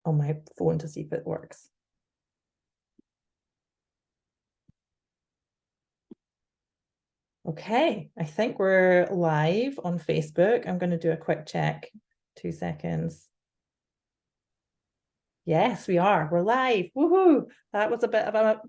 on my phone to see if it works. Okay, I think we're live on Facebook. I'm going to do a quick check. 2 seconds. Yes, we are. We're live. Woohoo! That was a bit of a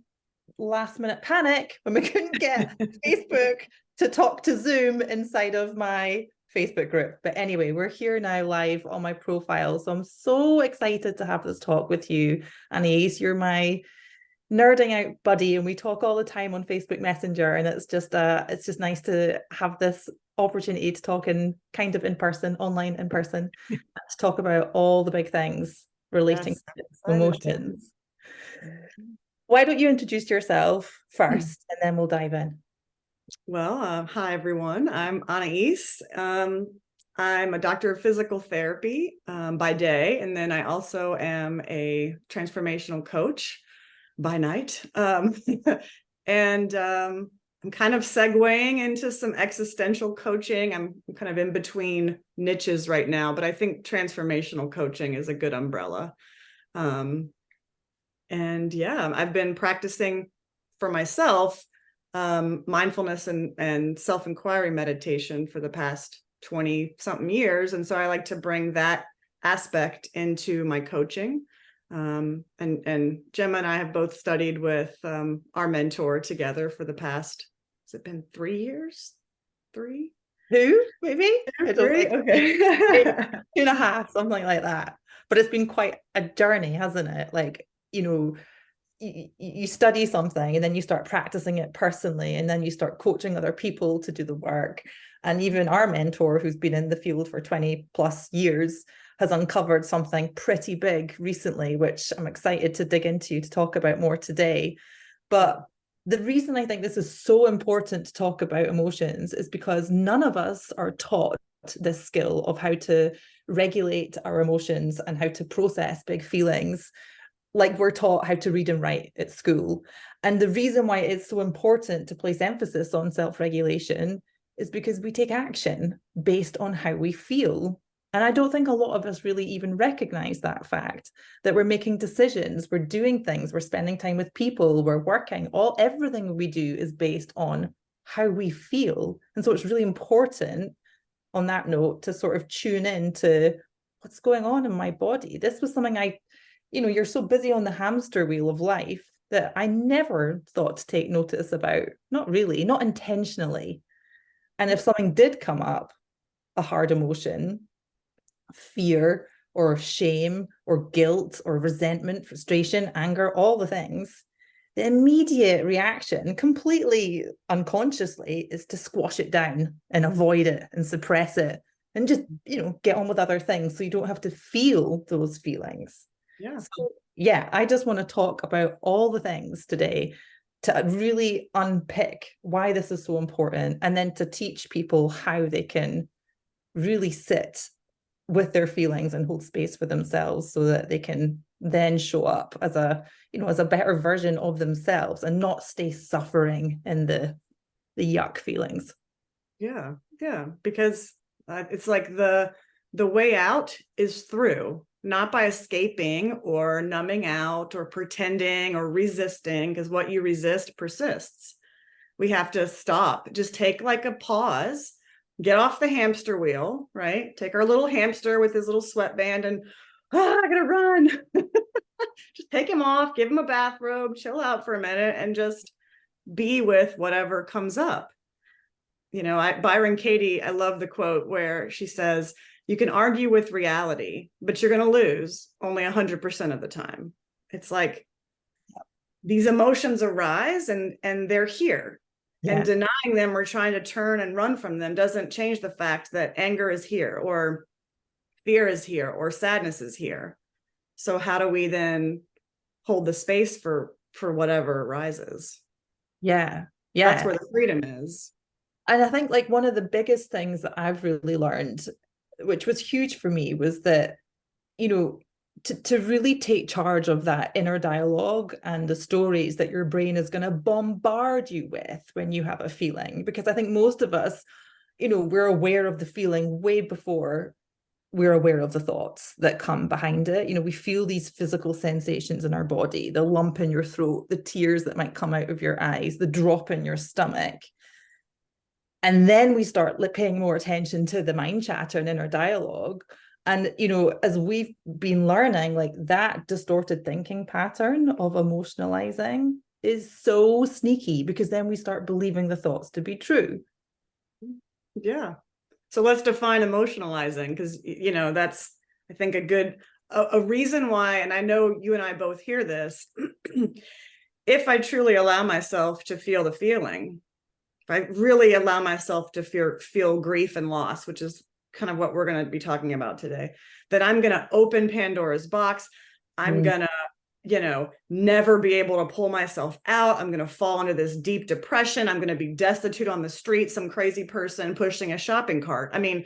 last minute panic when we couldn't get Facebook to talk to Zoom inside of my Facebook group. But anyway, we're here now live on my profile. So I'm so excited to have this talk with you, Anais. You're my nerding out buddy, and we talk all the time on Facebook Messenger, and it's just nice to have this opportunity to talk in kind of in person, online in person, to talk about all the big things relating to emotions. Why don't you introduce yourself first, and then we'll dive in. Well, hi everyone. I'm Anais. I'm a doctor of physical therapy by day, and then I also am a transformational coach by night. And I'm kind of segueing into some existential coaching. I'm kind of in between niches right now, but I think transformational coaching is a good umbrella. And yeah, I've been practicing for myself mindfulness and self-inquiry meditation for the past 20 something years. And so I like to bring that aspect into my coaching. And Gemma and I have both studied with our mentor together for the past, has it been 3 years? 3? 2, maybe? 2, 3? Okay. 2.5, something like that. But it's been quite a journey, hasn't it? Like, you study something and then you start practicing it personally, and then you start coaching other people to do the work. And even our mentor, who's been in the field for 20 plus years, has uncovered something pretty big recently, which I'm excited to dig into to talk about more today. But the reason I think this is so important to talk about emotions is because none of us are taught this skill of how to regulate our emotions and how to process big feelings like we're taught how to read and write at school. And the reason why it's so important to place emphasis on self-regulation is because we take action based on how we feel. And I don't think a lot of us really even recognize that fact, that we're making decisions, we're doing things, we're spending time with people, we're working, everything we do is based on how we feel. And so it's really important on that note to sort of tune in to what's going on in my body. This was something you're so busy on the hamster wheel of life that I never thought to take notice about. Not really, not intentionally. And if something did come up, a hard emotion, fear or shame or guilt or resentment, frustration, anger, all the things, the immediate reaction, completely unconsciously, is to squash it down and avoid it and suppress it and just, get on with other things so you don't have to feel those feelings. Yeah. So, yeah, I just want to talk about all the things today to really unpick why this is so important, and then to teach people how they can really sit with their feelings and hold space for themselves so that they can then show up as a better version of themselves and not stay suffering in the yuck feelings. Yeah, because it's like the way out is through, not by escaping or numbing out or pretending or resisting, because what you resist persists. We have to stop, just take like a pause, get off the hamster wheel, right? Take our little hamster with his little sweatband and, I gotta run. Just take him off, give him a bathrobe, chill out for a minute, and just be with whatever comes up. Byron Katie, I love the quote where she says, you can argue with reality, but you're going to lose only 100% of the time. It's like these emotions arise and they're here. Yeah. And denying them or trying to turn and run from them doesn't change the fact that anger is here, or fear is here, or sadness is here. So how do we then hold the space for whatever arises? Yeah. That's where the freedom is. And I think like one of the biggest things that I've really learned, which was huge for me, was that, to really take charge of that inner dialogue and the stories that your brain is going to bombard you with when you have a feeling. Because I think most of us, we're aware of the feeling way before we're aware of the thoughts that come behind it. You know, we feel these physical sensations in our body, the lump in your throat, the tears that might come out of your eyes, the drop in your stomach. And then we start paying more attention to the mind chatter and inner dialogue. And, you know, as we've been learning, like that distorted thinking pattern of emotionalizing is so sneaky, because then we start believing the thoughts to be true. Yeah. So let's define emotionalizing, because, you know, that's, I think, a reason why, and I know you and I both hear this, if I truly allow myself to feel the feeling, if I really allow myself to feel grief and loss, which is kind of what we're going to be talking about today, that I'm going to open Pandora's box. I'm going to, you know, never be able to pull myself out. I'm going to fall into this deep depression. I'm going to be destitute on the street, some crazy person pushing a shopping cart. I mean,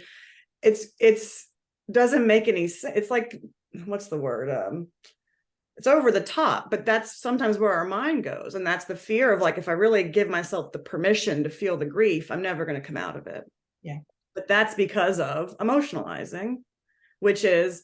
it's doesn't make any sense. It's like, what's the word? It's over the top, but that's sometimes where our mind goes. And that's the fear of, like, if I really give myself the permission to feel the grief, I'm never going to come out of it. Yeah. But that's because of emotionalizing, which is,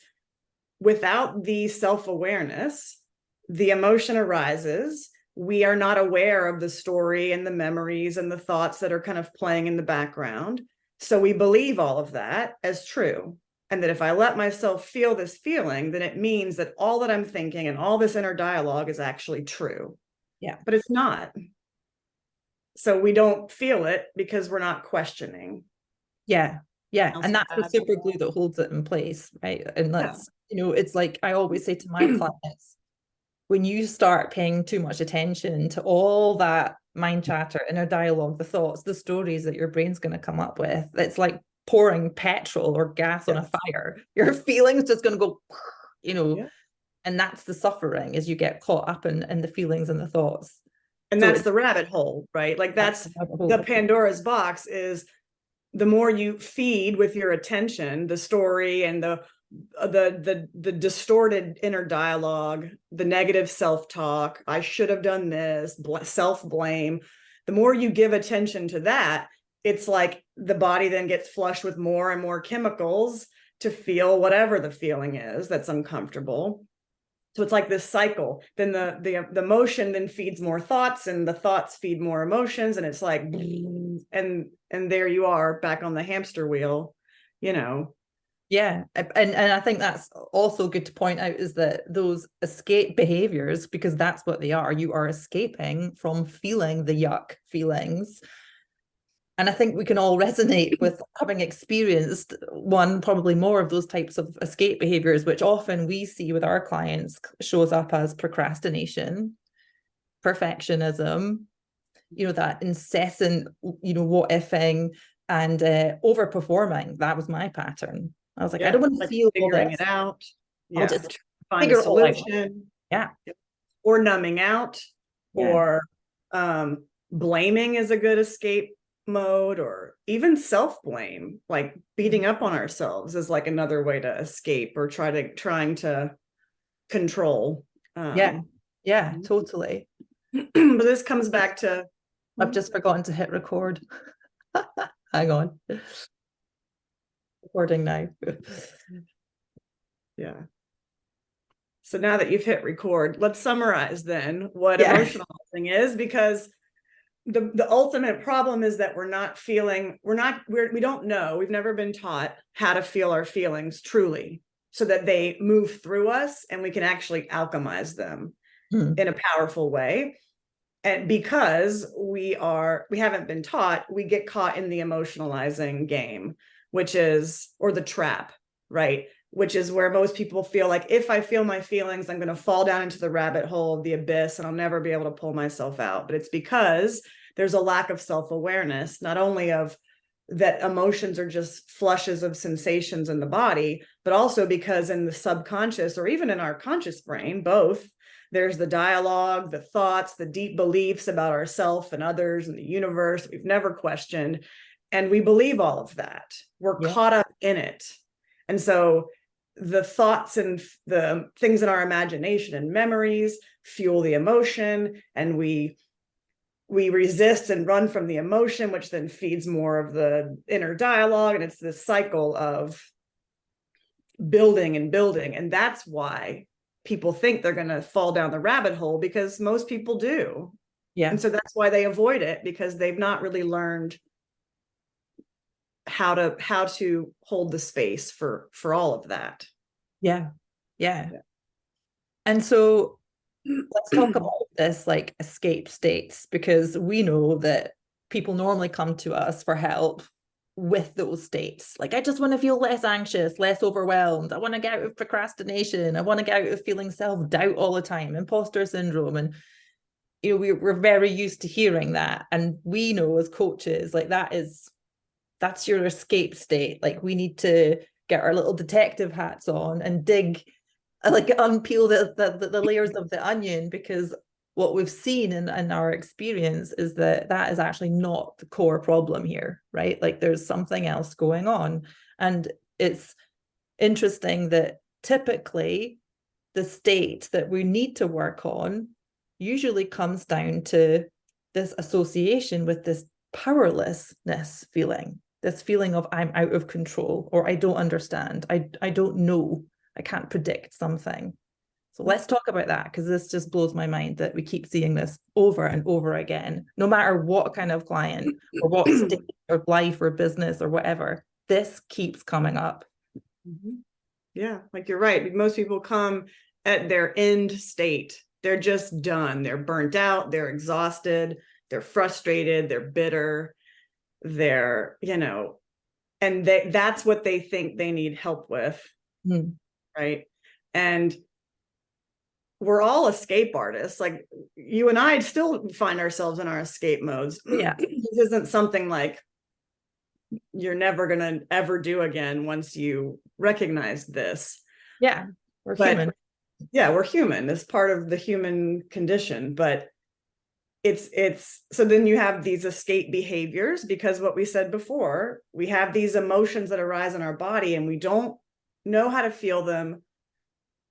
without the self-awareness, the emotion arises. We are not aware of the story and the memories and the thoughts that are kind of playing in the background. So we believe all of that as true. And that if I let myself feel this feeling, then it means that all that I'm thinking and all this inner dialogue is actually true. Yeah. But it's not. So we don't feel it because we're not questioning. Yeah. Yeah. And that's the super glue that holds it in place, right? And that's, you know, it's like I always say to my clients, when you start paying too much attention to all that mind chatter, inner dialogue, the thoughts, the stories that your brain's going to come up with, it's like pouring petrol or gas on a fire. Your feelings just going to go, you know, and that's the suffering, is you get caught up in the feelings and the thoughts. And so that's the rabbit hole, right? Like that's the Pandora's box, is the more you feed with your attention the story and the distorted inner dialogue, the negative self-talk, I should have done this, self-blame, the more you give attention to that, it's like the body then gets flushed with more and more chemicals to feel whatever the feeling is that's uncomfortable. So it's like this cycle. Then the emotion then feeds more thoughts, and the thoughts feed more emotions, and it's like, and there you are back on the hamster wheel, you know. Yeah. And I think that's also good to point out, is that those escape behaviors, because that's what they are, you are escaping from feeling the yuck feelings. And I think we can all resonate with having experienced one, probably more, of those types of escape behaviors, which often we see with our clients shows up as procrastination, perfectionism, you know, that incessant, you know, what ifing, and overperforming. That was my pattern. I was like, I don't want to feel figuring it out. I'll just find a solution. Yeah. Or numbing out, or blaming is a good escape mode, or even self-blame, like beating up on ourselves is like another way to escape, or trying to control. Totally. But this comes back to, I've just forgotten to hit record. Hang on. Recording now. So now that you've hit record, let's summarize then what emotionalizing is, because the ultimate problem is that we don't know, we've never been taught how to feel our feelings truly, so that they move through us and we can actually alchemize them in a powerful way. And because we haven't been taught, we get caught in the emotionalizing game, which is, or the trap, right? Which is where most people feel like, if I feel my feelings, I'm going to fall down into the rabbit hole of the abyss and I'll never be able to pull myself out. But it's because there's a lack of self-awareness, not only of that emotions are just flushes of sensations in the body, but also because in the subconscious, or even in our conscious brain, both, there's the dialogue, the thoughts, the deep beliefs about ourselves and others and the universe that we've never questioned. And we believe all of that. We're caught up in it. And so the thoughts and the things in our imagination and memories fuel the emotion, and we resist and run from the emotion, which then feeds more of the inner dialogue. And it's this cycle of building and building. And that's why people think they're going to fall down the rabbit hole, because most people do. Yeah. And so that's why they avoid it, because they've not really learned how to hold the space for all of that. Yeah. And so let's talk about this, like, escape states, because we know that people normally come to us for help with those states. Like, I just want to feel less anxious, less overwhelmed. I want to get out of procrastination. I want to get out of feeling self-doubt all the time, imposter syndrome. And, you know, we're very used to hearing that. And we know as coaches, like, that's your escape state. Like, we need to get our little detective hats on and dig, like, unpeel the layers of the onion, because what we've seen in our experience is that is actually not the core problem here, right? Like, there's something else going on. And it's interesting that typically the state that we need to work on usually comes down to this association with this powerlessness feeling, this feeling of I'm out of control, or I don't understand, I don't know, I can't predict something. So let's talk about that, because this just blows my mind that we keep seeing this over and over again, no matter what kind of client or what state of life or business or whatever, this keeps coming up. Yeah, like, you're right. Most people come at their end state. They're just done. They're burnt out. They're exhausted. They're frustrated. They're bitter. They're, and that's what they think they need help with. Right. And we're all escape artists. Like, you and I still find ourselves in our escape modes. Yeah. This isn't something like you're never going to ever do again once you recognize this. Yeah. We're human. Yeah, we're human. It's part of the human condition. But it's so then you have these escape behaviors, because what we said before, we have these emotions that arise in our body and we don't know how to feel them,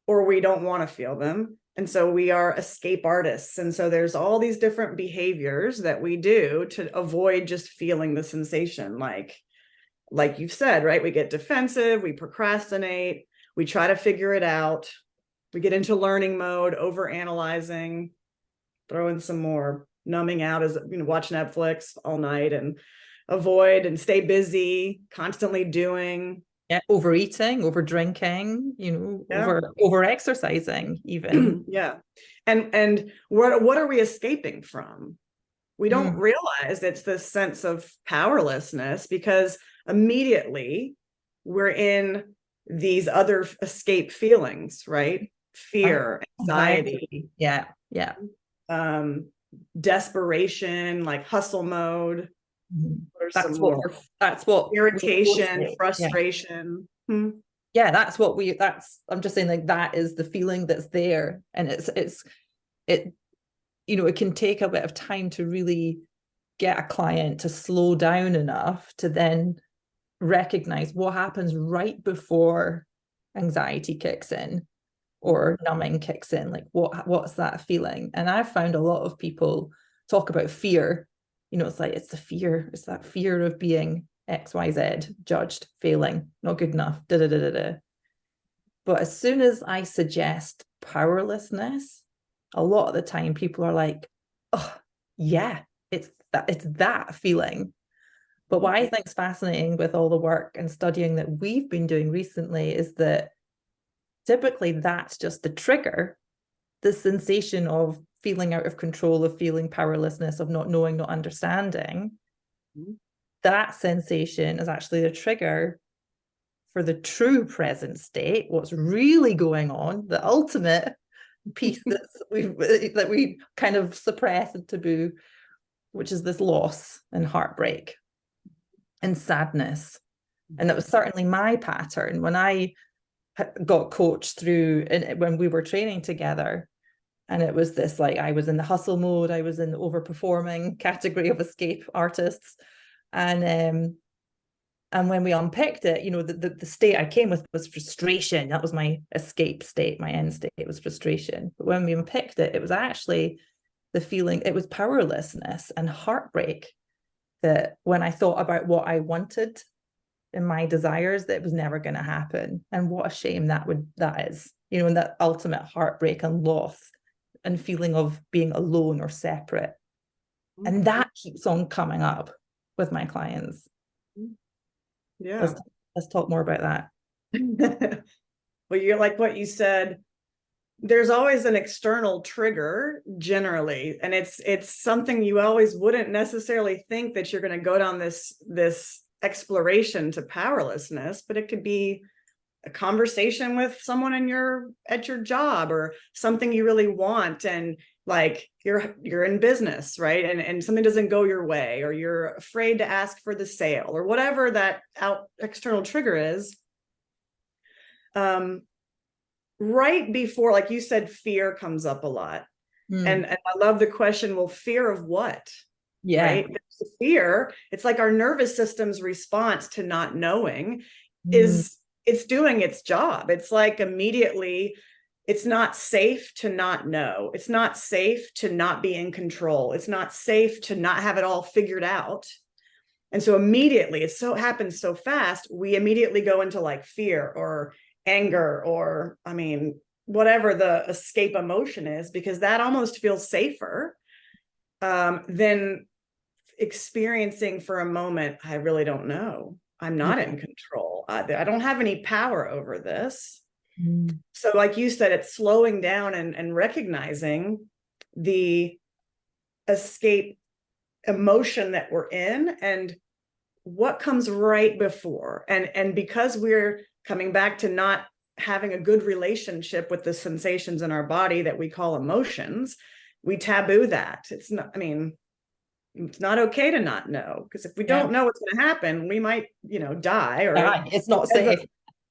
or we don't want to feel them. And so we are escape artists. And so there's all these different behaviors that we do to avoid just feeling the sensation. Like you've said, right? We get defensive, we procrastinate, we try to figure it out. We get into learning mode, over analyzing, throw in some more numbing out, as watch Netflix all night, and avoid and stay busy, constantly doing. Yeah, overeating, over drinking, over exercising even. Yeah. And what are we escaping from? We don't realize it's this sense of powerlessness, because immediately we're in these other escape feelings, right? Fear, anxiety. Yeah. Desperation, like hustle mode. That's what irritation, frustration. Yeah, I'm just saying, like, that is the feeling that's there. And it can take a bit of time to really get a client to slow down enough to then recognize what happens right before anxiety kicks in or numbing kicks in. Like, what's that feeling? And I've found a lot of people talk about fear. It's like, it's that fear of being XYZ, judged, failing, not good enough, But as soon as I suggest powerlessness, a lot of the time people are like, oh yeah, it's that feeling. But what I think is fascinating with all the work and studying that we've been doing recently is that typically that's just the trigger, the sensation of feeling out of control, of feeling powerlessness, of not knowing, not understanding. That sensation is actually the trigger for the true present state, what's really going on, the ultimate piece that we kind of suppress and taboo, which is this loss and heartbreak and sadness. And that was certainly my pattern when I got coached through, and when we were training together. And it was this, like, I was in the hustle mode, I was in the overperforming category of escape artists. And when we unpicked it, the state I came with was frustration. That was my escape state. My end state was frustration. But when we unpicked it, it was actually the feeling, it was powerlessness and heartbreak, that when I thought about what I wanted in my desires that it was never going to happen. And what a shame that is, you know, and that ultimate heartbreak and loss and feeling of being alone or separate. And that keeps on coming up with my clients. Yeah. Let's talk more about that. Well, you're like what you said, there's always an external trigger generally, and it's something you always wouldn't necessarily think that you're going to go down this exploration to powerlessness, but it could be a conversation with someone at your job, or something you really want, and like you're in business, right? And something doesn't go your way, or you're afraid to ask for the sale, or whatever that external trigger is. Right before, like you said, fear comes up a lot. And I love the question, well, fear of what? Yeah. Right? The fear, it's like our nervous system's response to not knowing is it's doing its job. It's like immediately, it's not safe to not know. It's not safe to not be in control. It's not safe to not have it all figured out. And so immediately, it so happens so fast, we immediately go into like fear or anger, or I mean, whatever the escape emotion is, because that almost feels safer than experiencing for a moment, I really don't know. I'm not in control. I don't have any power over this. So like you said, it's slowing down and recognizing the escape emotion that we're in and what comes right before. And because we're coming back to not having a good relationship with the sensations in our body that we call emotions, we taboo that. It's not, I mean, it's not okay to not know, because if we don't know what's going to happen, we might, die, or it's not safe.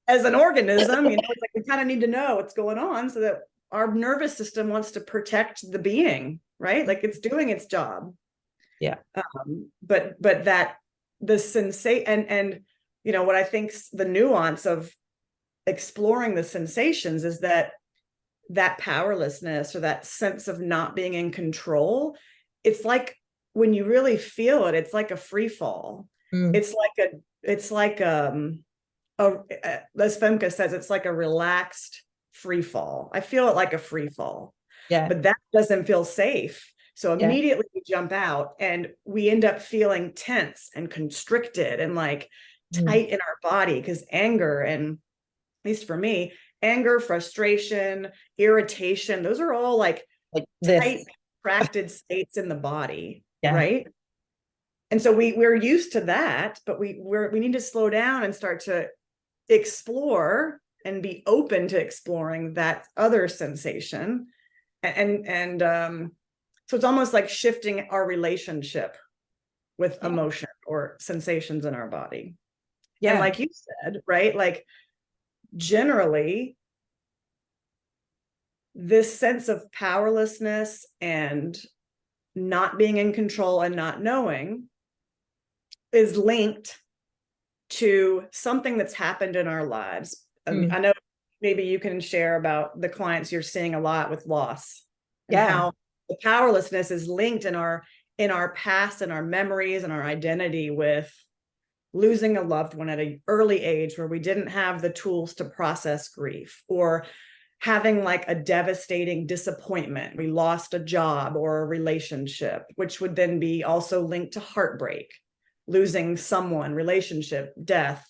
As an organism, it's like we kind of need to know what's going on, so that our nervous system wants to protect the being, right? Like it's doing its job. Yeah. But that the sensation and what I think the nuance of exploring the sensations is that powerlessness, or that sense of not being in control, it's like when you really feel it, it's like a free fall. It's like as Femke says, it's like a relaxed free fall. I feel it like a free fall. Yeah. But that doesn't feel safe. So immediately we jump out and we end up feeling tense and constricted and like tight in our body, because anger, and at least for me, anger, frustration, irritation, those are all like tight, contracted states in the body, right? And so we're used to that, but we need to slow down and start to explore and be open to exploring that other sensation. And so it's almost like shifting our relationship with emotion or sensations in our body. And like you said, right, like generally this sense of powerlessness and not being in control and not knowing is linked to something that's happened in our lives. I know maybe you can share about the clients you're seeing a lot with loss, and how the powerlessness is linked in our past and our memories and our identity with losing a loved one at an early age where we didn't have the tools to process grief, or having like a devastating disappointment. We lost a job or a relationship, which would then be also linked to heartbreak, losing someone, relationship, death,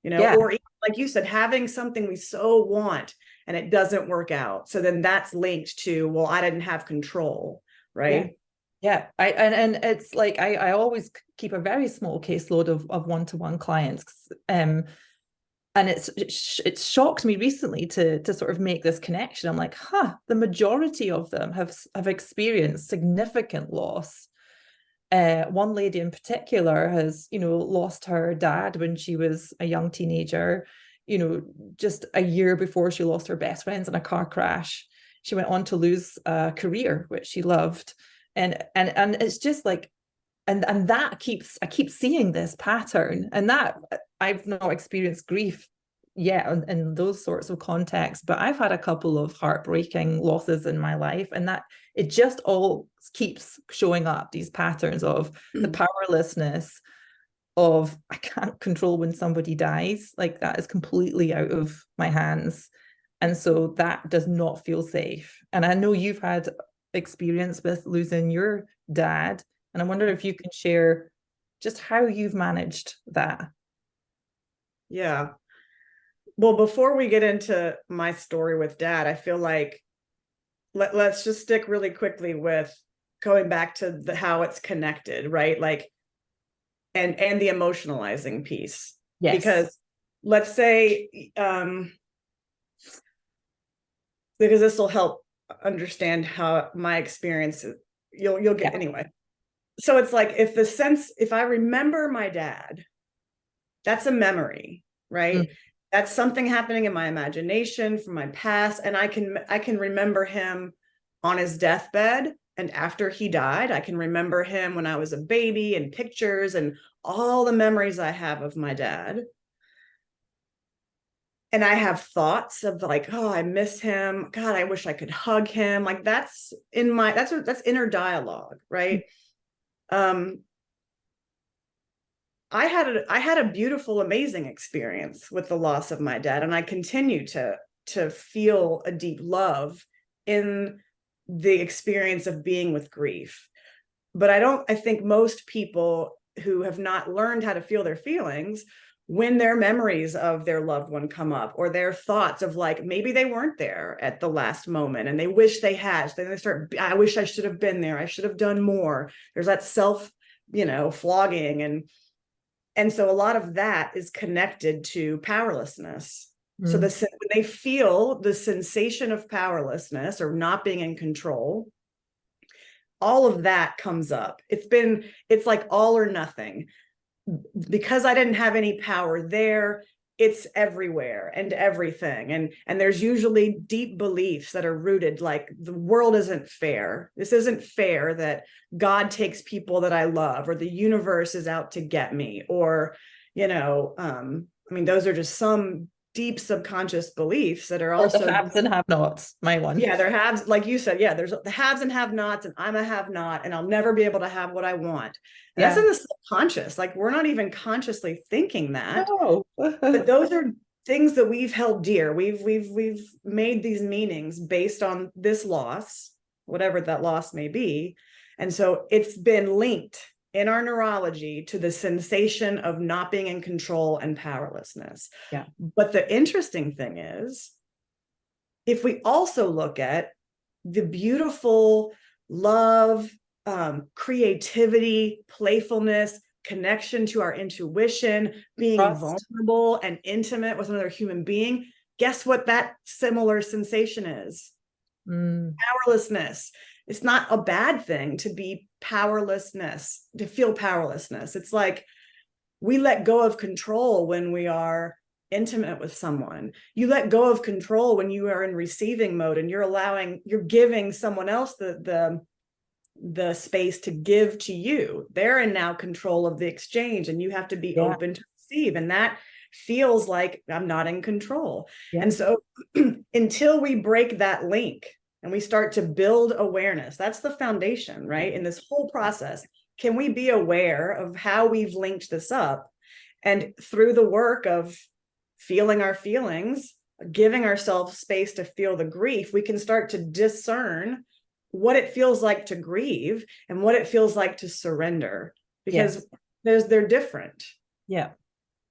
or even, like you said, having something we so want and it doesn't work out. So then that's linked to, well, I didn't have control, right? Yeah. And it's like I always keep a very small caseload of one-to-one clients. And it's shocked me recently to sort of make this connection. I'm like, the majority of them have experienced significant loss. One lady in particular has, lost her dad when she was a young teenager, just a year before she lost her best friends in a car crash. She went on to lose a career, which she loved. And it's just like, and that I keep seeing this pattern, and that I've not experienced grief yet in those sorts of contexts, but I've had a couple of heartbreaking losses in my life, and that it just all keeps showing up, these patterns of the powerlessness of I can't control when somebody dies. Like that is completely out of my hands. And so that does not feel safe. And I know you've had experience with losing your dad. And I wonder if you can share just how you've managed that. Yeah. Well, before we get into my story with dad, I feel like let's just stick really quickly with going back to how it's connected, right? Like, and the emotionalizing piece. Yes. Because let's say, because this will help understand how my experience, you'll get anyway. So it's like, if I remember my dad, that's a memory, right? That's something happening in my imagination from my past. And I can remember him on his deathbed. And after he died, I can remember him when I was a baby and pictures and all the memories I have of my dad. And I have thoughts of like, oh, I miss him. God, I wish I could hug him. Like that's inner dialogue, right? I had a beautiful, amazing experience with the loss of my dad, and I continue to feel a deep love in the experience of being with grief. But I think most people who have not learned how to feel their feelings, when their memories of their loved one come up, or their thoughts of like maybe they weren't there at the last moment and they wish they had, so then they start, I wish I should have been there, I should have done more. There's that self, flogging, and so a lot of that is connected to powerlessness. So when they feel the sensation of powerlessness or not being in control, all of that comes up. It's like all or nothing. Because I didn't have any power there, it's everywhere and everything. And there's usually deep beliefs that are rooted, like the world isn't fair. This isn't fair that God takes people that I love, or the universe is out to get me, or, those are just some deep subconscious beliefs that are also the haves and have nots, my one. Yeah, there haves, like you said, there's the haves and have nots, and I'm a have not, and I'll never be able to have what I want. And that's in the subconscious. Like we're not even consciously thinking that. No. But those are things that we've held dear. We've made these meanings based on this loss, whatever that loss may be. And so it's been linked in our neurology to the sensation of not being in control and powerlessness. Yeah. But the interesting thing is, if we also look at the beautiful love, creativity, playfulness, connection to our intuition, being vulnerable and intimate with another human being, guess what that similar sensation is? Powerlessness. It's not a bad thing to be powerlessness, to feel powerlessness. It's like we let go of control when we are intimate with someone. You let go of control when you are in receiving mode, and you're giving someone else the space to give to you. They're in now control of the exchange, and you have to be open to receive. And that feels like I'm not in control. And so until we break that link and we start to build awareness, that's the foundation, right? In this whole process, can we be aware of how we've linked this up? And through the work of feeling our feelings, giving ourselves space to feel the grief, we can start to discern what it feels like to grieve and what it feels like to surrender, because they're different. Yeah.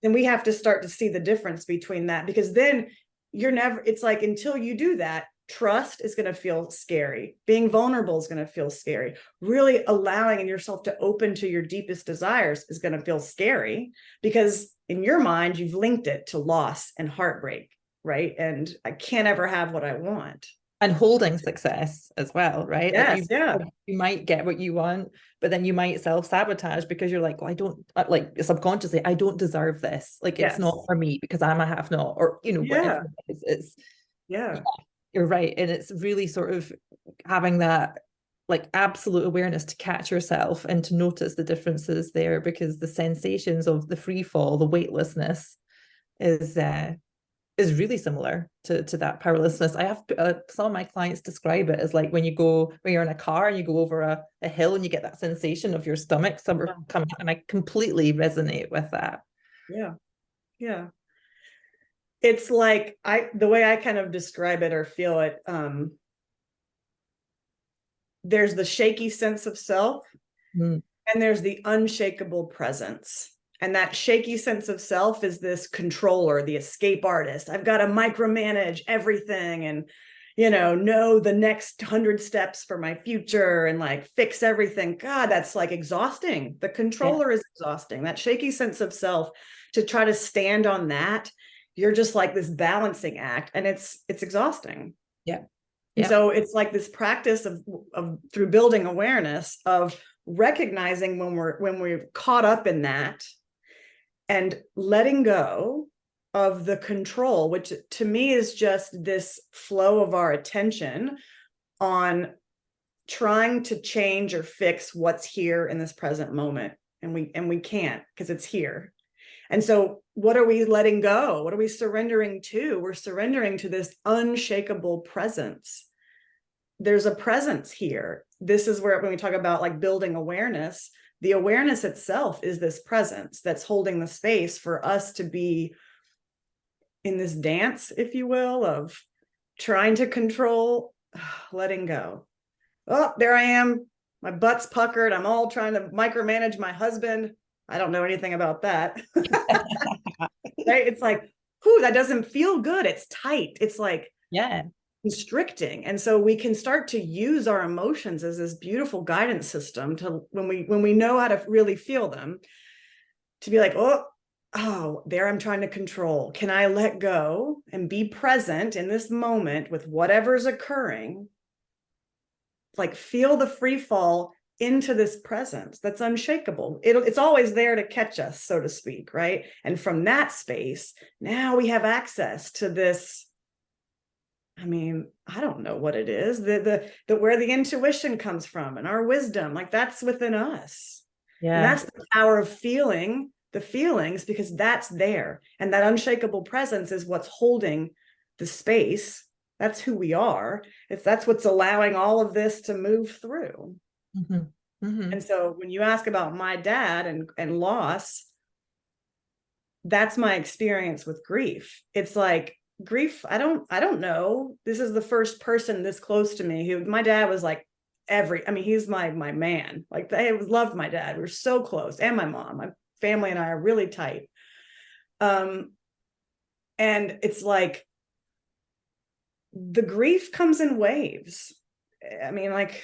And we have to start to see the difference between that, because then it's like, until you do that, trust is going to feel scary. Being vulnerable is going to feel scary. Really allowing yourself to open to your deepest desires is going to feel scary, because in your mind, you've linked it to loss and heartbreak, right? And I can't ever have what I want. And holding success as well, right? Yes, you might get what you want, but then you might self-sabotage because you're like, well, I don't, like subconsciously, I don't deserve this. Like, it's not for me because I'm a have not, or, whatever it is. You're right. And it's really sort of having that like absolute awareness to catch yourself and to notice the differences there, because the sensations of the free fall, the weightlessness is is really similar to that powerlessness. I have some of my clients describe it as like when you're in a car and you go over a hill and you get that sensation of your stomach somewhere coming up, and I completely resonate with that. Yeah. Yeah. It's like the way I kind of describe it or feel it, there's the shaky sense of self, and there's the unshakable presence. And that shaky sense of self is this controller, the escape artist. I've got to micromanage everything and, know the next 100 steps for my future and like fix everything. God, that's like exhausting. The controller is exhausting. That shaky sense of self, to try to stand on that, you're just like this balancing act, and it's exhausting. Yeah. And so it's like this practice of through building awareness of recognizing when we're caught up in that, and letting go of the control, which to me is just this flow of our attention on trying to change or fix what's here in this present moment. And we can't, because it's here. And so what are we letting go? What are we surrendering to? We're surrendering to this unshakable presence. There's a presence here. This is where, when we talk about like building awareness, the awareness itself is this presence that's holding the space for us to be in this dance, if you will, of trying to control, letting go. Oh, there I am. My butt's puckered. I'm all trying to micromanage my husband. I don't know anything about that. Right? It's like, whew, that doesn't feel good. It's tight. It's like, constricting. And so we can start to use our emotions as this beautiful guidance system to, when we know how to really feel them, to be like, oh, there I'm trying to control. Can I let go and be present in this moment with whatever's occurring? Like, feel the free fall into this presence that's unshakable. It's always there to catch us, so to speak, right? And from that space, now we have access to this. I mean, I don't know what it is, the where the intuition comes from and our wisdom, like that's within us. Yeah. And that's the power of feeling the feelings, because that's there. And that unshakable presence is what's holding the space. That's who we are. That's what's allowing all of this to move through. And so when you ask about my dad and loss, that's my experience with grief. It's like, grief, I don't know. This is the first person this close to me who, my dad was like he's my man. Like, I loved my dad. We were so close, and my mom. My family and I are really tight. And it's like the grief comes in waves. I mean, like,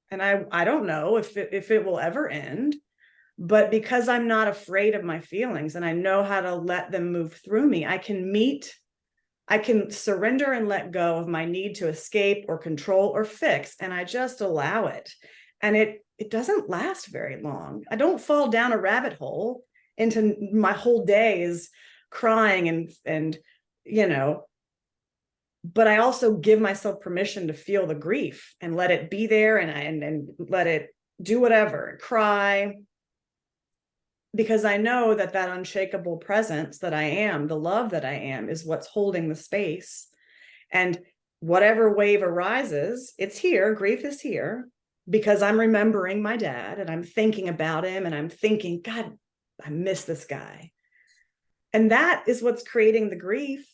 and I don't know if it will ever end. But because I'm not afraid of my feelings and I know how to let them move through me, I can surrender and let go of my need to escape or control or fix. And I just allow it. And it doesn't last very long. I don't fall down a rabbit hole into my whole day is crying and but I also give myself permission to feel the grief and let it be there, and let it do whatever, and cry. Because I know that unshakable presence that I am, the love that I am, is what's holding the space. And whatever wave arises, it's here. Grief is here because I'm remembering my dad, and I'm thinking about him, and I'm thinking, God, I miss this guy. And that is what's creating the grief.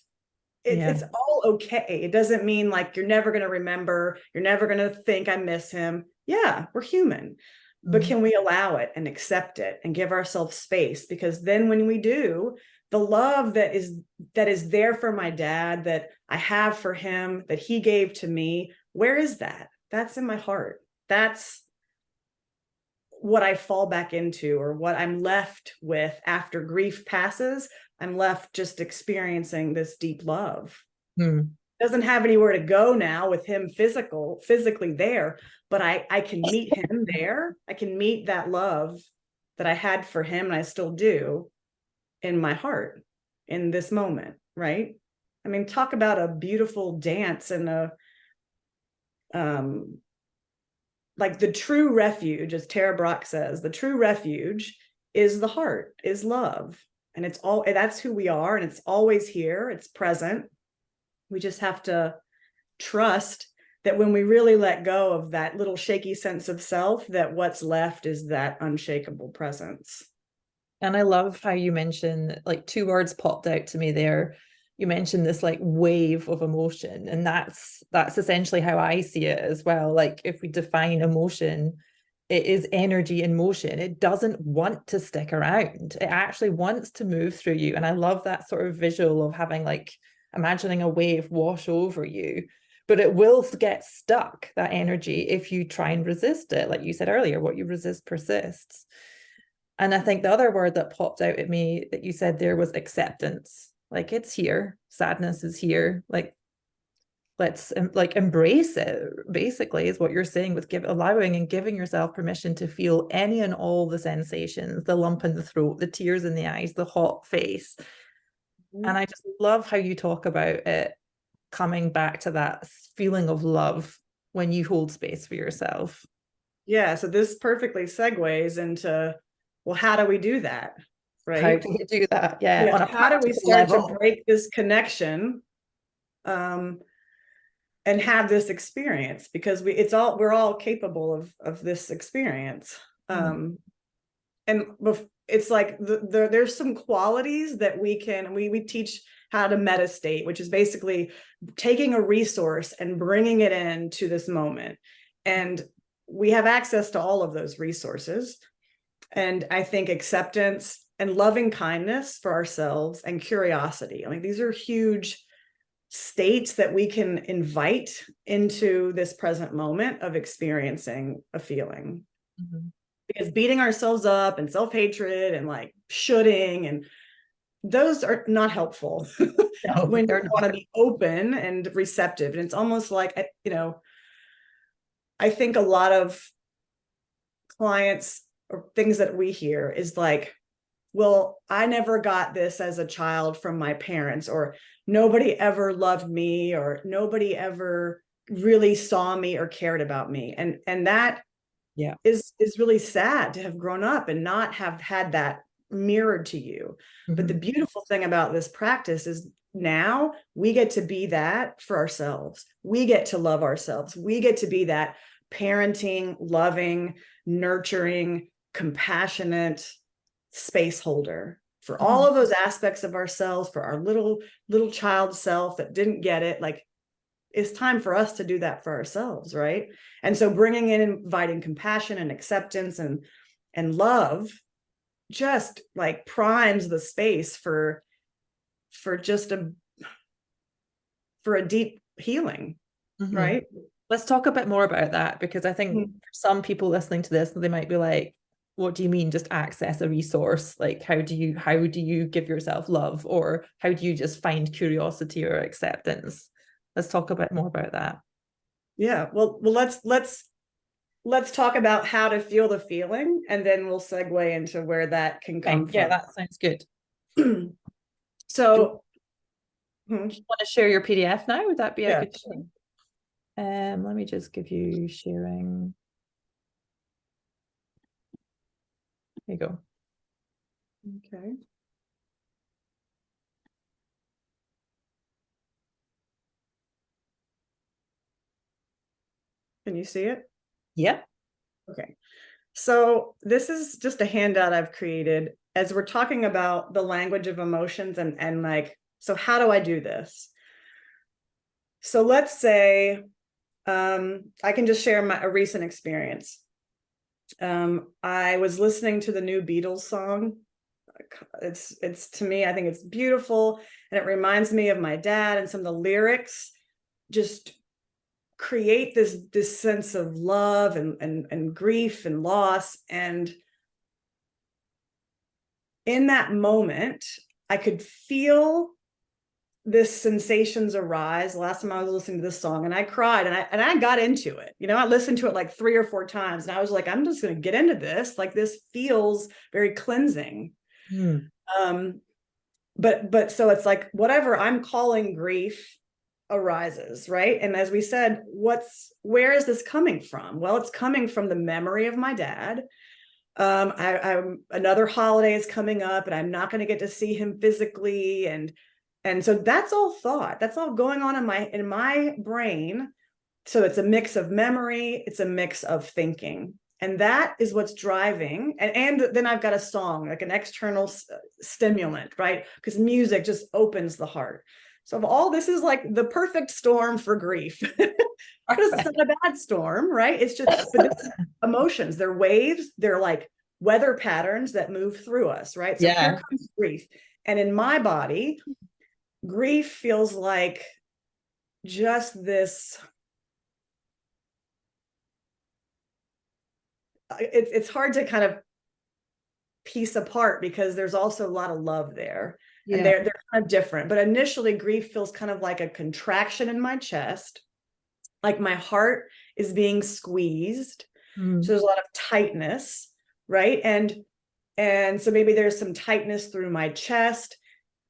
It's all okay. It doesn't mean like you're never going to remember, you're never going to think I miss him. Yeah, we're human. But can we allow it and accept it and give ourselves space? Because then when we do, the love that is there for my dad, that I have for him, that he gave to me, where is that? That's in my heart. That's what I fall back into, or what I'm left with after grief passes. I'm left just experiencing this deep love. Doesn't have anywhere to go now with him physically there, but I can meet him there. I can meet that love that I had for him, and I still do, in my heart in this moment, right? I mean, talk about a beautiful dance, and like the true refuge, as Tara Brach says, the true refuge is the heart, is love. And that's who we are, and it's always here, it's present. We just have to trust that when we really let go of that little shaky sense of self, that what's left is that unshakable presence. And I love how you mention, like, two words popped out to me there. You mentioned this like wave of emotion, and that's essentially how I see it as well. Like, if we define emotion, it is energy in motion. It doesn't want to stick around. It actually wants to move through you. And I love that sort of visual of having, like, imagining a wave wash over you, but it will get stuck, that energy, if you try and resist it. Like you said earlier, what you resist persists. And I think the other word that popped out at me that you said there was acceptance. Like, it's here, sadness is here. Like, let's like embrace it, basically, is what you're saying, with allowing and giving yourself permission to feel any and all the sensations, the lump in the throat, the tears in the eyes, the hot face. And I just love how you talk about it coming back to that feeling of love when you hold space for yourself. Yeah, so this perfectly segues into, well, how do we do that? Right? How do you do that? Yeah, Yeah, on a how do we practical start level. to break this connection, and have this experience? Because we're all capable of this experience. And it's like there's some qualities that we teach how to metastate, which is basically taking a resource and bringing it into this moment. And we have access to all of those resources. And I think acceptance and loving kindness for ourselves and curiosity, I mean, these are huge states that we can invite into this present moment of experiencing a feeling. Because beating ourselves up and self-hatred and like shoulding, and those are not helpful. No, when you they're want to not. be open and receptive. And it's almost like, I think a lot of clients or things that we hear is like, well, I never got this as a child from my parents, or nobody ever loved me, or nobody ever really saw me or cared about me. And that is really sad to have grown up and not have had that mirrored to you. But the beautiful thing about this practice is now we get to be that for ourselves. We get to love ourselves. We get to be that parenting, loving, nurturing, compassionate space holder for all of those aspects of ourselves, for our little child self that didn't get it. Like, it's time for us to do that for ourselves, right? And so bringing in, inviting compassion and acceptance and love just like primes the space for just a deep healing, right? Let's talk a bit more about that, because I think for some people listening to this, they might be like, what do you mean just access a resource? Like, how do you give yourself love, or how do you just find curiosity or acceptance? Let's talk a bit more about that. Yeah, well, let's talk about how to feel the feeling, and then we'll segue into where that can come from. Yeah, that sounds good. So do you want to share your PDF now? Would that be a good thing? Let me just give you sharing. There you go. Okay. Can you see it? Yeah. Okay. So this is just a handout I've created as we're talking about the language of emotions, and like, so how do I do this? So let's say I can just share a recent experience. I was listening to the new Beatles song. It's to me, I think it's beautiful, and it reminds me of my dad, and some of the lyrics just create this sense of love and grief and loss. And in that moment, I could feel this sensations arise. Last time I was listening to this song, and I cried, and I got into it. I listened to it like 3 or 4 times, and I was like, I'm just going to get into this. Like, this feels very cleansing. But so it's like, whatever I'm calling grief arises, right? And as we said, where is this coming from? Well, it's coming from the memory of my dad, I'm another holiday is coming up and I'm not going to get to see him physically. And so that's all thought. That's all going on in my brain. So it's a mix of memory, it's a mix of thinking. And that is what's driving. And then I've got a song, like an external stimulant, right? Because music just opens the heart. So all this is like the perfect storm for grief. Because it's not a bad storm, right? It's just, but emotions, they're waves, they're like weather patterns that move through us, right? So here comes grief. And in my body, grief feels like just this, it's hard to kind of piece apart because there's also a lot of love there. And they're kind of different. But initially, grief feels kind of like a contraction in my chest, like my heart is being squeezed. So there's a lot of tightness, right? And so maybe there's some tightness through my chest.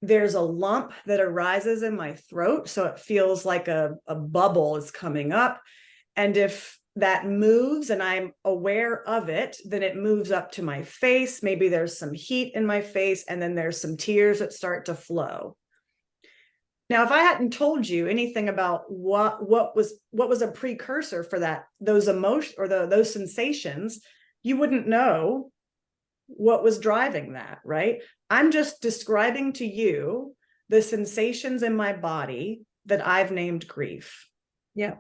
There's a lump that arises in my throat. So it feels like a bubble is coming up. And if that moves and I'm aware of it, then it moves up to my face. Maybe there's some heat in my face, and then there's some tears that start to flow. Now, if I hadn't told you anything about what was a precursor for that, those emotions or those sensations, you wouldn't know what was driving that, right? I'm just describing to you the sensations in my body that I've named grief. Yeah.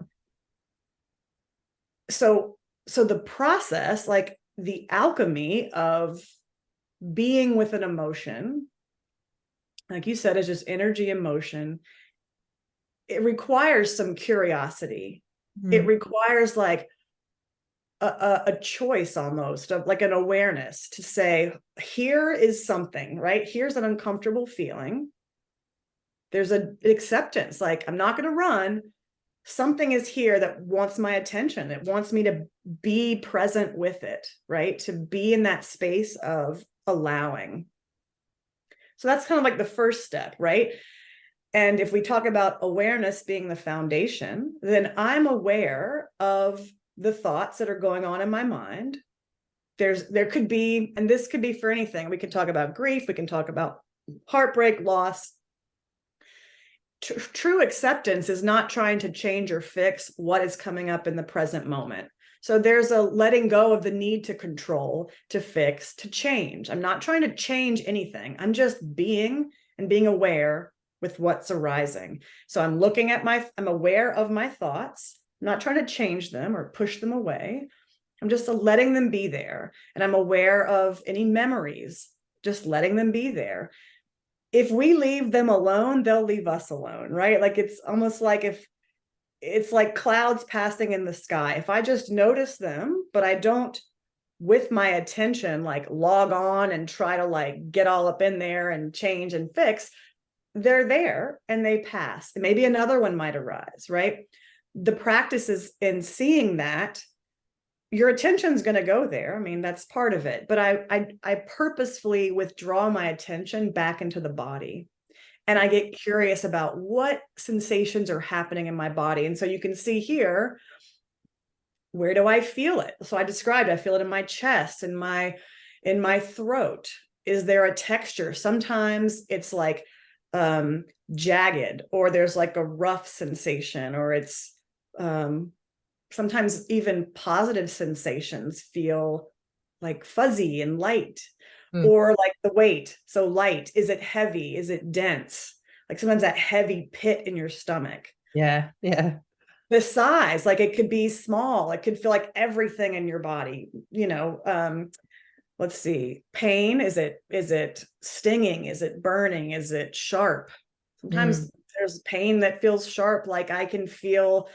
So the process, like the alchemy of being with an emotion, like you said, is just energy, emotion. It requires some curiosity. It requires like a choice almost of like an awareness to say, here is something, right? Here's an uncomfortable feeling. There's an acceptance, like I'm not going to run. Something is here that wants my attention. It wants me to be present with it, right? To be in that space of allowing. So that's kind of like the first step, right? And if we talk about awareness being the foundation, then I'm aware of the thoughts that are going on in my mind. There could be, and this could be for anything. We can talk about grief. We can talk about heartbreak, loss. True acceptance is not trying to change or fix what is coming up in the present moment. So there's a letting go of the need to control, to fix, to change. I'm not trying to change anything. I'm just being and being aware with what's arising. So I'm aware of my thoughts. I'm not trying to change them or push them away. I'm just letting them be there. And I'm aware of any memories, just letting them be there. If we leave them alone, they'll leave us alone, right? Like it's almost like if it's like clouds passing in the sky. If I just notice them, but I don't, with my attention, like log on and try to like get all up in there and change and fix, they're there and they pass. And maybe another one might arise, right? The practice is in seeing that your attention's going to go there. I mean, that's part of it. But I purposefully withdraw my attention back into the body. And I get curious about what sensations are happening in my body. And so you can see here, where do I feel it? So I described, I feel it in my chest, in my throat. Is there a texture? Sometimes it's like jagged, or there's like a rough sensation, or it's sometimes even positive sensations feel like fuzzy and light, or like the weight. So light, is it heavy? Is it dense? Like sometimes that heavy pit in your stomach. Yeah. The size, like it could be small. It could feel like everything in your body, let's see. Pain, is it stinging? Is it burning? Is it sharp? Sometimes there's pain that feels sharp. Like I can feel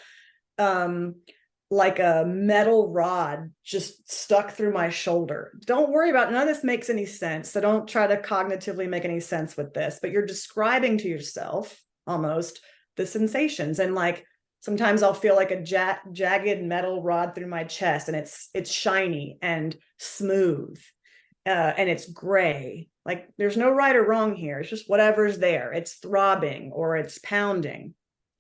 like a metal rod just stuck through my shoulder. Don't worry about it. None of this makes any sense. So don't try to cognitively make any sense with this, but you're describing to yourself almost the sensations. And like, sometimes I'll feel like a jagged metal rod through my chest, and it's shiny and smooth, and it's gray. Like there's no right or wrong here. It's just whatever's there. It's throbbing or it's pounding.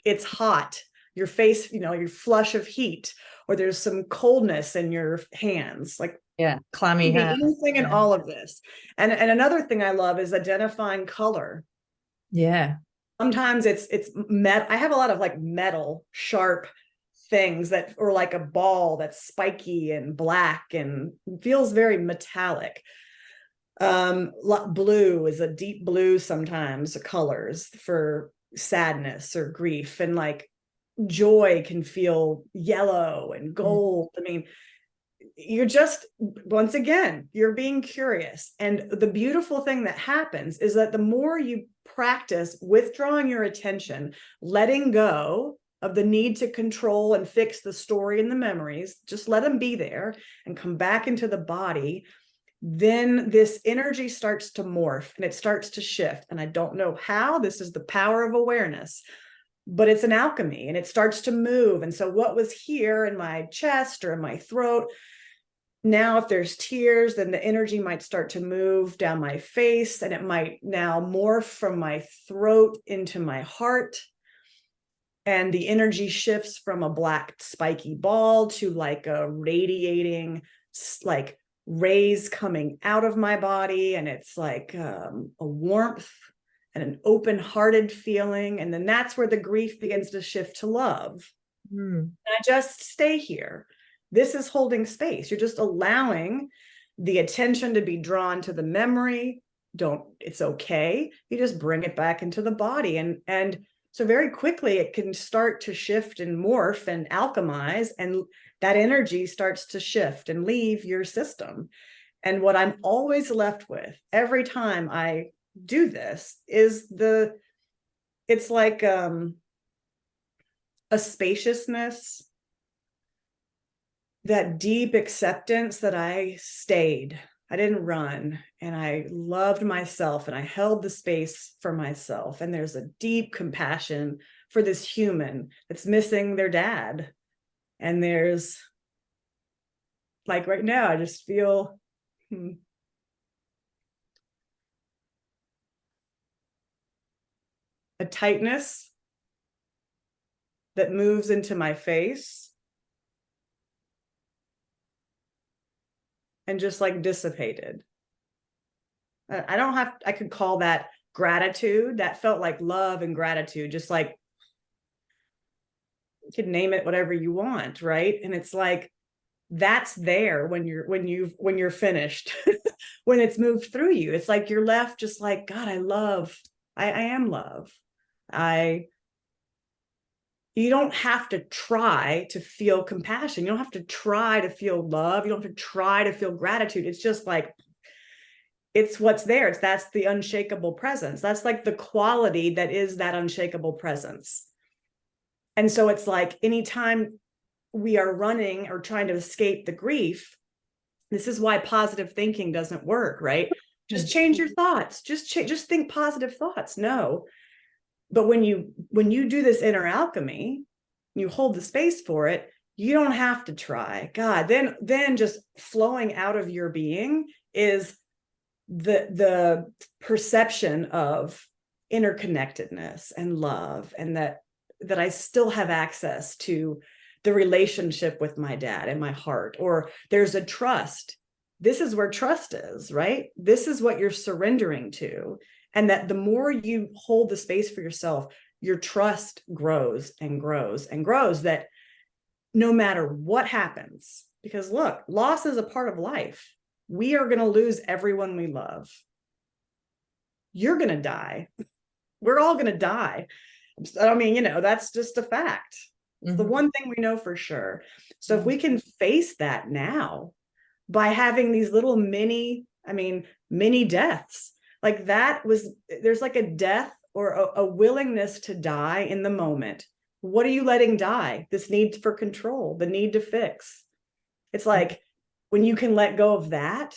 It's hot. your face, your flush of heat, or there's some coldness in your hands. Like, yeah, clammy hands. Anything in all of this. And another thing I love is identifying color. Yeah. Sometimes it's I have a lot of like metal, sharp things that, or like a ball that's spiky and black and feels very metallic. Blue is a deep blue, sometimes colors for sadness or grief, and like joy can feel yellow and gold. I mean, you're just, once again, you're being curious. And the beautiful thing that happens is that the more you practice withdrawing your attention, letting go of the need to control and fix the story and the memories, just let them be there and come back into the body, then this energy starts to morph and it starts to shift. And I don't know how. This is the power of awareness, but it's an alchemy, and it starts to move. And so what was here in my chest or in my throat, now if there's tears, then the energy might start to move down my face, and it might now morph from my throat into my heart. And the energy shifts from a black spiky ball to like a radiating, like rays coming out of my body. And it's like a warmth and an open-hearted feeling. And then that's where the grief begins to shift to love. And I just stay here. This is holding space. You're just allowing the attention to be drawn to the memory. It's okay. You just bring it back into the body. And so very quickly it can start to shift and morph and alchemize, and that energy starts to shift and leave your system. And what I'm always left with every time I do this is it's like a spaciousness, that deep acceptance that I stayed. I didn't run, and I loved myself, and I held the space for myself. And there's a deep compassion for this human that's missing their dad. And there's, like right now, I just feel a tightness that moves into my face and just like dissipated. I could call that gratitude. That felt like love and gratitude, just like, you could name it whatever you want, right? And it's like, that's there when you're finished, when it's moved through you. It's like you're left just like, God, I am love. You don't have to try to feel compassion. You don't have to try to feel love. You don't have to try to feel gratitude. It's just like, it's what's there. That's the unshakable presence. That's like the quality that is that unshakable presence. And so it's like, anytime we are running or trying to escape the grief, this is why positive thinking doesn't work, right? Just change your thoughts. Just think positive thoughts. No. But when you do this inner alchemy, you hold the space for it, you don't have to try. God, then just flowing out of your being is the perception of interconnectedness and love, and that I still have access to the relationship with my dad in my heart, or there's a trust. This is where trust is, right? This is what you're surrendering to. And that the more you hold the space for yourself, your trust grows and grows and grows, that no matter what happens, because look, loss is a part of life. We are going to lose everyone we love. You're going to die. We're all going to die. I mean, that's just a fact. It's the one thing we know for sure. So if we can face that now by having these little mini deaths, like there's like a death or a willingness to die in the moment. What are you letting die? This need for control, the need to fix. It's like, when you can let go of that,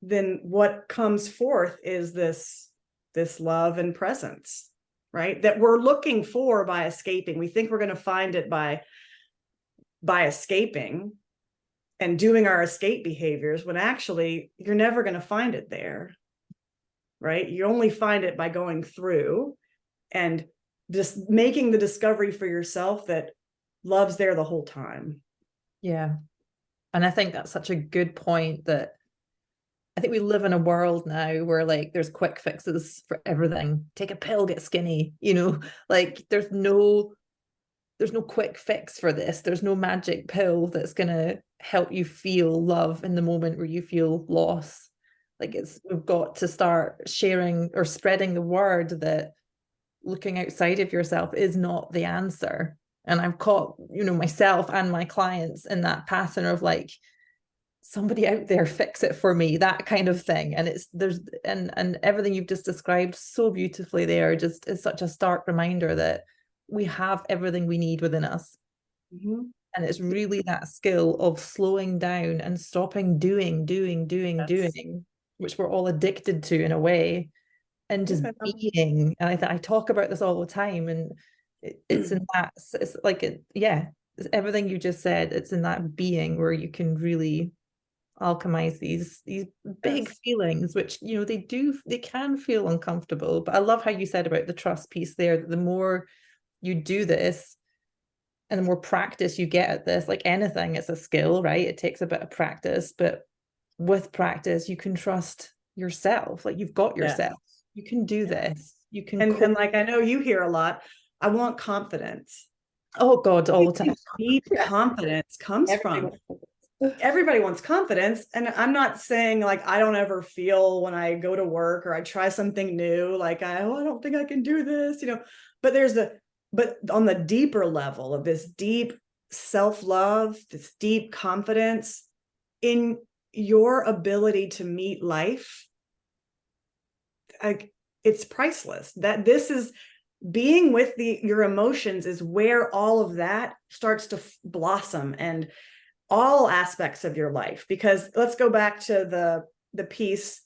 then what comes forth is this love and presence, right? That we're looking for by escaping. We think we're going to find it by escaping and doing our escape behaviors, when actually you're never going to find it there, right? You only find it by going through and just making the discovery for yourself that love's there the whole time. Yeah. And I think that's such a good point, that I think we live in a world now where like there's quick fixes for everything. Take a pill, get skinny, like there's no quick fix for this. There's no magic pill that's going to help you feel love in the moment where you feel loss. Like we've got to start sharing or spreading the word that looking outside of yourself is not the answer. And I've caught, myself and my clients in that pattern of like, somebody out there fix it for me, that kind of thing. And and everything you've just described so beautifully there just is such a stark reminder that we have everything we need within us. Mm-hmm. And it's really that skill of slowing down and stopping doing, which we're all addicted to in a way, and just being. And I talk about this all the time, and it's in that, it's like it's everything you just said. It's in that being where you can really alchemize these big feelings, which they can feel uncomfortable. But I love how you said about the trust piece there, that the more you do this and the more practice you get at this, like anything, it's a skill, right? It takes a bit of practice, but with practice you can trust yourself. Like, you've got yourself. You can do this. You can and like, I know you hear a lot, I want confidence. Oh God, all the time. Deep confidence comes from. Everybody wants confidence. And I'm not saying like I don't ever feel when I go to work or I try something new, like I don't think I can do this, but on the deeper level of this deep self-love, this deep confidence in your ability to meet life, like, it's priceless. That this is being with your emotions is where all of that starts to blossom, and all aspects of your life. Because let's go back to the piece.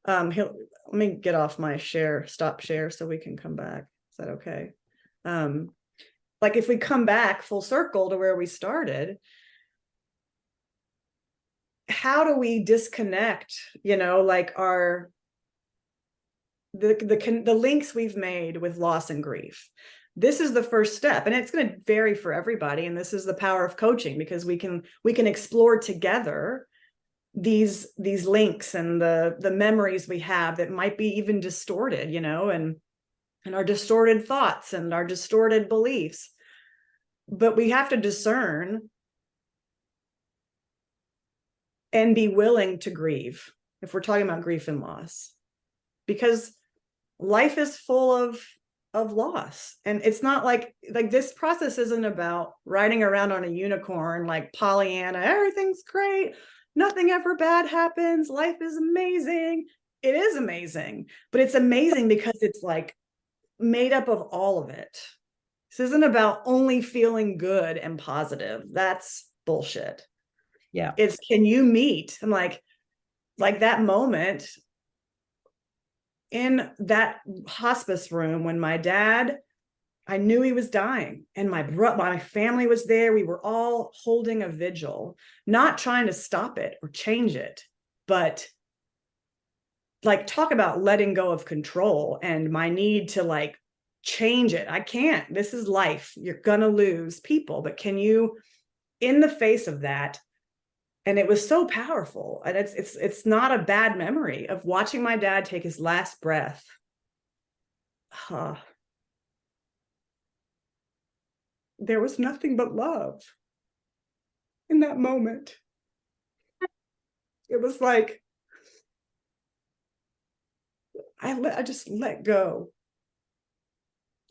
Let me get off my stop share so we can come back. Is that okay? Like, if we come back full circle to where we started, how do we disconnect, like the links we've made with loss and grief? This is the first step, and it's going to vary for everybody. And this is the power of coaching, because we can explore together these links and the memories we have that might be even distorted, and our distorted thoughts and our distorted beliefs. But we have to discern and be willing to grieve if we're talking about grief and loss, because life is full of loss. And it's not like this process isn't about riding around on a unicorn like Pollyanna, everything's great, nothing ever bad happens, life is amazing. It is amazing, but it's amazing because it's like made up of all of it. This isn't about only feeling good and positive. That's bullshit. Yeah. It's, can you meet, and like that moment in that hospice room when my dad, I knew he was dying, and my family was there. We were all holding a vigil, not trying to stop it or change it, but like, talk about letting go of control and my need to like change it. I can't. This is life. You're gonna lose people, but can you, in the face of that? And it was so powerful. And it's not a bad memory of watching my dad take his last breath. There was nothing but love in that moment. It was like, I just let go.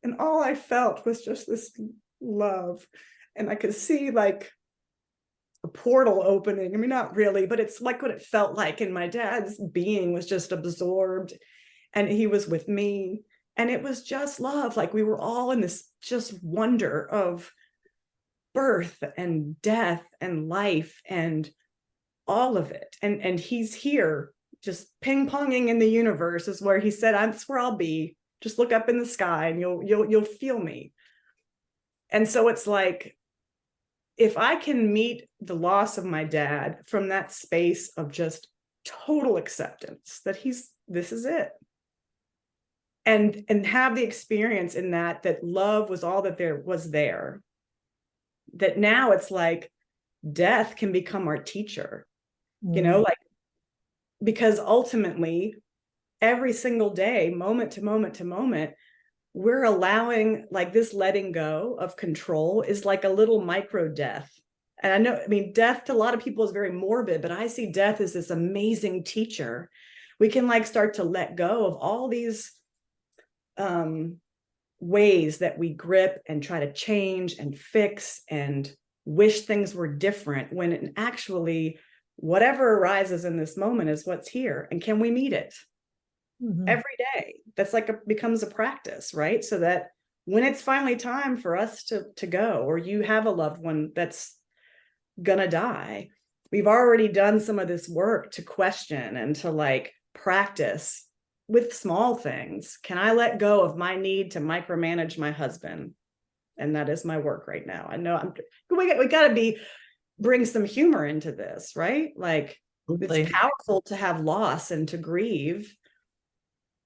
And all I felt was just this love. And I could see like a portal opening. I mean, not really, but it's like what it felt like. And my dad's being was just absorbed, and he was with me. And it was just love. Like, we were all in this just wonder of birth and death and life and all of it. And he's here just ping-ponging in the universe, is where he said, that's where I'll be. Just look up in the sky and you'll feel me. And so it's like, if I can meet the loss of my dad from that space of just total acceptance that this is it. and have the experience in that love was all that there was there. That now it's like death can become our teacher, like, because ultimately every single day, moment to moment to moment, we're allowing, like, this letting go of control is like a little micro death. And I know, I mean, death to a lot of people is very morbid, but I see death as this amazing teacher. We can like start to let go of all these ways that we grip and try to change and fix and wish things were different, when actually whatever arises in this moment is what's here. And can we meet it every day? That's like becomes a practice, right? So that when it's finally time for us to go, or you have a loved one that's gonna die, we've already done some of this work to question and to like practice with small things. Can I let go of my need to micromanage my husband? And that is my work right now. I know we got to bring some humor into this, right? Like, it's powerful to have loss and to grieve,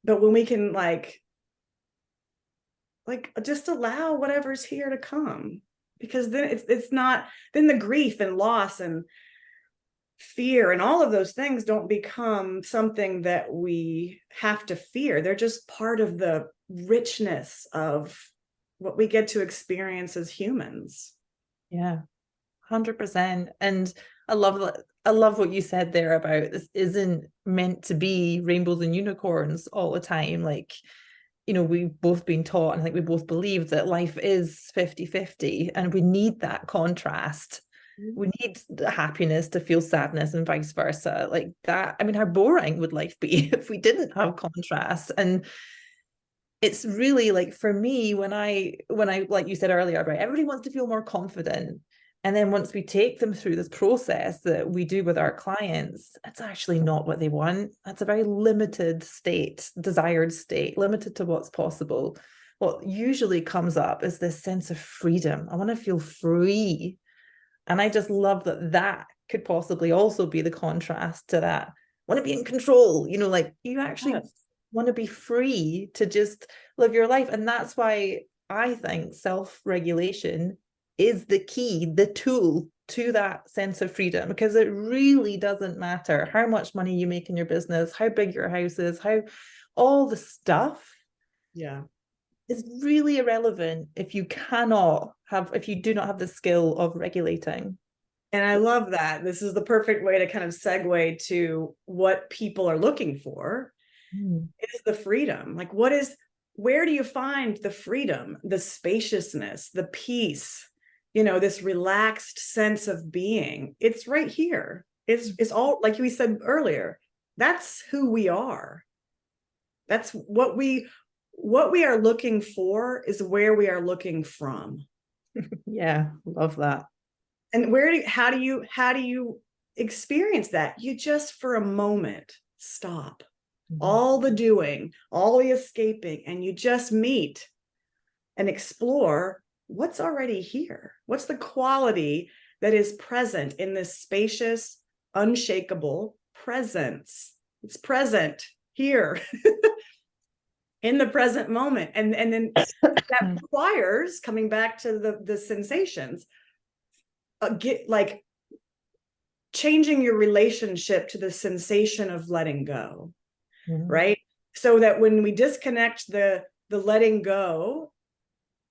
but when we can like just allow whatever's here to come, because then it's not, then the grief and loss and fear and all of those things don't become something that we have to fear. They're just part of the richness of what we get to experience as humans. Yeah, 100%. And I love what you said there about this isn't meant to be rainbows and unicorns all the time. Like, we've both been taught, and I think we both believe that life is 50-50, and we need that contrast. We need the happiness to feel sadness and vice versa. Like that. I mean, how boring would life be if we didn't have contrast? And it's really like, for me, when I like you said earlier, right, everybody wants to feel more confident. And then once we take them through this process that we do with our clients, it's actually not what they want. That's a very limited state, desired state, limited to what's possible. What usually comes up is this sense of freedom. I want to feel free. And I just love that could possibly also be the contrast to that. I want to be in control, like you actually want to be free to just live your life. And that's why I think self-regulation is the key, the tool to that sense of freedom, because it really doesn't matter how much money you make in your business, how big your house is, how all the stuff. Yeah. Is really irrelevant if you do not have the skill of regulating. And I love that. This is the perfect way to kind of segue to what people are looking for. Is the freedom. Like, where do you find the freedom, the spaciousness, the peace, this relaxed sense of being? It's right here. It's all, like we said earlier, that's who we are. That's what we are looking for, is where we are looking from. Yeah, love that. And how do you experience that? You just, for a moment, stop all the doing, all the escaping, and you just meet and explore what's already here. What's the quality that is present in this spacious, unshakable presence? It's present here. In the present moment. And then that requires, coming back to the sensations, like changing your relationship to the sensation of letting go, right? So that when we disconnect, the letting go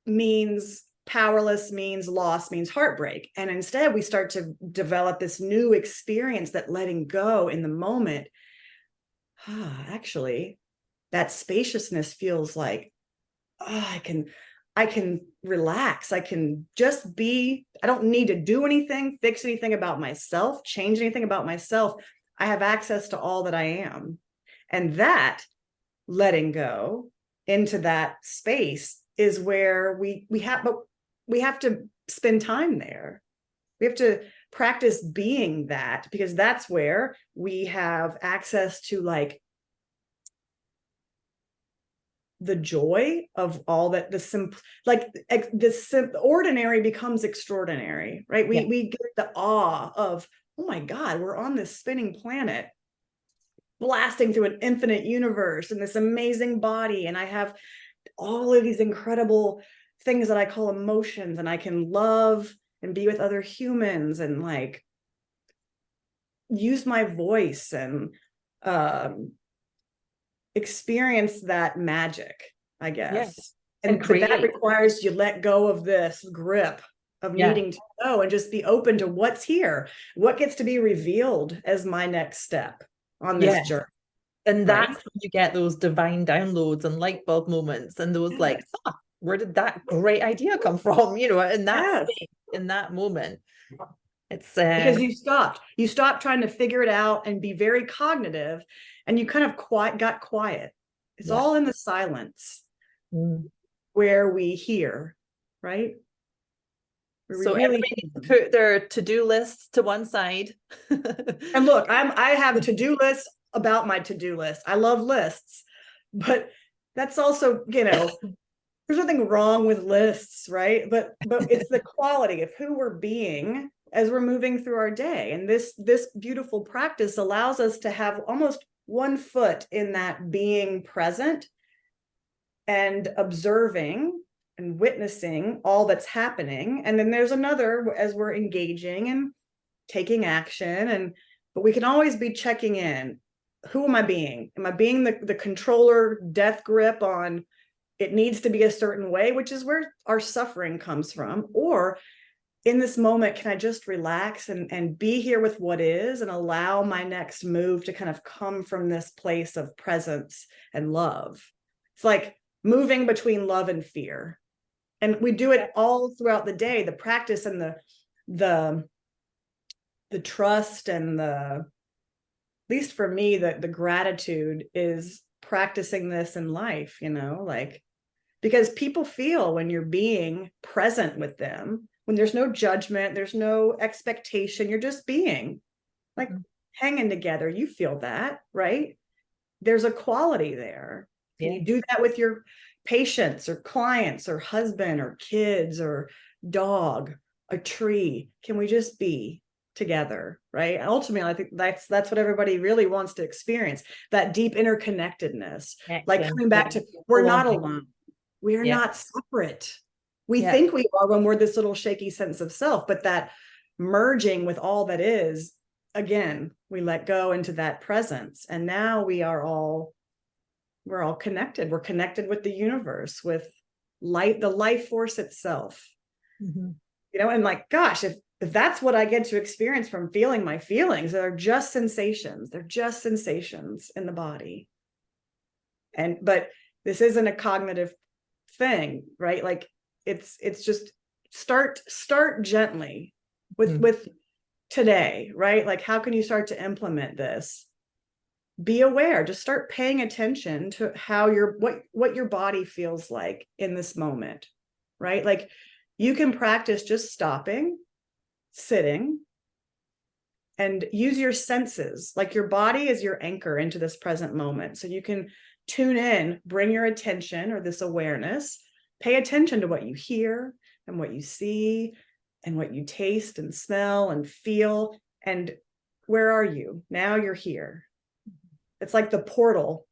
means powerless, means loss, means heartbreak. And instead we start to develop this new experience, that letting go in the moment. Actually, that spaciousness feels like, I can relax. I can just be. I don't need to do anything, fix anything about myself, change anything about myself. I have access to all that I am. And that letting go into that space is where we have to spend time there. We have to practice being that, because that's where we have access to like the joy of all that, the ordinary becomes extraordinary, right? We get the awe of, oh my God, we're on this spinning planet. blasting through an infinite universe in this amazing body, and I have all of these incredible things that I call emotions, and I can love and be with other humans and like use my voice and experience that magic, I guess. And But that create. requires you let go of this grip of needing to know and just be open to what's here, what gets to be revealed as my next step on this journey. And that's when you get those divine downloads and light bulb moments and those like, where did that great idea come from? You know, in that space, in that moment. It's because you stopped trying to figure it out and be very cognitive, and you kind of got quiet. It's all in the silence where we hear, right? So everybody put their to-do lists to one side. And look, I have to-do lists about my to-do list. I love lists, but that's also, you know, there's nothing wrong with lists, right? But it's the quality of who we're being as we're moving through our day. And this beautiful practice allows us to have almost one foot in that being present and observing and witnessing all that's happening. And then there's another as we're engaging and taking action. But we can always be checking in. Who am I being? Am I being the controller death grip on it needs to be a certain way, which is where our suffering comes from? Or in this moment, can I just relax and be here with what is and allow my next move to kind of come from this place of presence and love? It's like moving between love and fear. And we do it all throughout the day, the practice and the trust and at least for me, the gratitude is practicing this in life, you know, like, because people feel when you're being present with them, when there's no judgment, there's no expectation, you're just being like hanging together. You feel that, right? There's a quality there. Can you do that with your patients or clients or husband or kids or dog, a tree? Can we just be together, right? Ultimately, I think that's what everybody really wants to experience, that deep interconnectedness. Like coming back to, we're not alone. We're not separate. We think we are when we're this little shaky sense of self, but that merging with all that is, again, we let go into that presence. And now we're all connected. We're connected with the universe, with light, the life force itself. You know, and like, gosh, if that's what I get to experience from feeling my feelings, they're just sensations. They're just sensations in the body. But this isn't a cognitive thing, right? Like it's just start gently with today, right? Like, how can you start to implement this? Be aware, just start paying attention to how what your body feels like in this moment, right? Like you can practice just stopping, sitting, and use your senses. Like your body is your anchor into this present moment. So you can tune in, bring your attention or this awareness, pay attention to what you hear and what you see and what you taste and smell and feel. And where are you? Now you're here. It's like the portal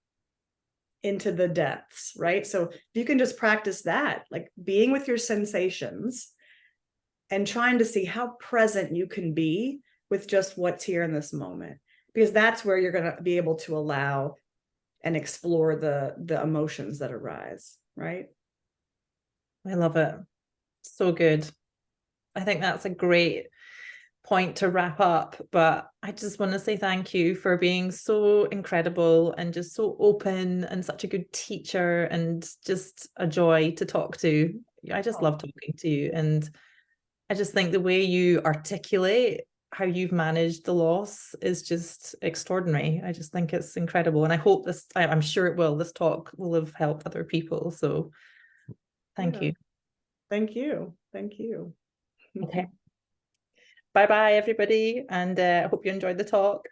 into the depths, right? So if you can just practice that, like being with your sensations and trying to see how present you can be with just what's here in this moment, because that's where you're going to be able to allow and explore the emotions that arise, right? I love it. So good. I think that's a great point to wrap up, but I just want to say thank you for being so incredible and just so open and such a good teacher and just a joy to talk to. I just love talking to you, and I just think the way you articulate how you've managed the loss is just extraordinary. I just think it's incredible, and I hope I'm sure it will, this talk will have helped other people. So thank you. Thank you. Okay. Bye-bye, everybody, and I hope you enjoyed the talk.